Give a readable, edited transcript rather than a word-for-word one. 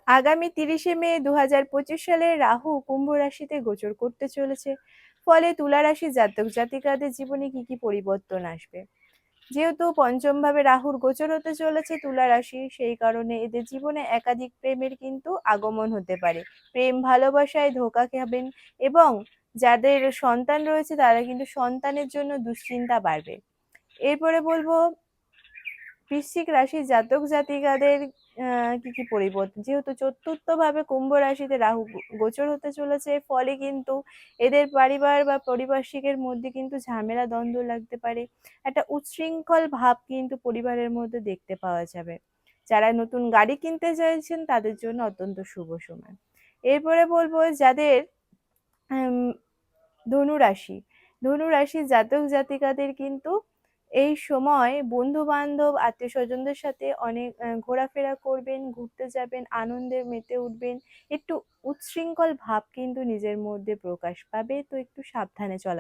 আগামী ৩০শে মে ২০২৫ সালে রাহু কুম্ভ রাশিতে গোচর করতে চলেছে। ফলে তুলা রাশির জাতক জাতিকাদের জীবনে কি কি পরিবর্তন আসবে। যেহেতু পঞ্চম ভাবে রাহুর গোচর হতে চলেছে তুলা রাশি, সেই কারণে এদের জীবনে একাধিক প্রেমের কিন্তু আগমন হতে পারে। প্রেম ভালোবাসায় ধোঁকা খাবেন এবং যাদের সন্তান রয়েছে তারা কিন্তু সন্তানের জন্য দুশ্চিন্তা বাড়বে। এরপরে বলবো বৃশ্চিক রাশির জাতক জাতিকাদের কি কি পরিবর্তন। যেহেতু চতুর্থ ভাবে কুম্ভ রাশিতে রাহু গোচর হতে চলেছে, ফলে কিন্তু এদের পরিবার বা পারিপার্শ্বিকের মধ্যে কিন্তু ঝামেলা দ্বন্দ্ব লাগতে পারে। একটা উচ্ছৃঙ্খল ভাব কিন্তু পরিবারের মধ্যে দেখতে পাওয়া যাবে। যারা নতুন গাড়ি কিনতে চাইছেন তাদের জন্য অত্যন্ত শুভ সময়। এরপরে বলবো যাদের উম, ধনুরাশি ধনুরাশির জাতক জাতিকাদের কিন্তু এই সময় বন্ধু বান্ধব আত্মীয় স্বজনদের সাথে অনেক ঘোরাফেরা করবেন, ঘুরতে যাবেন, আনন্দে মেতে উঠবেন। একটু উচ্ছৃঙ্খল ভাব কিন্তু নিজের মধ্যে প্রকাশ পাবে, তো একটু সাবধানে চলা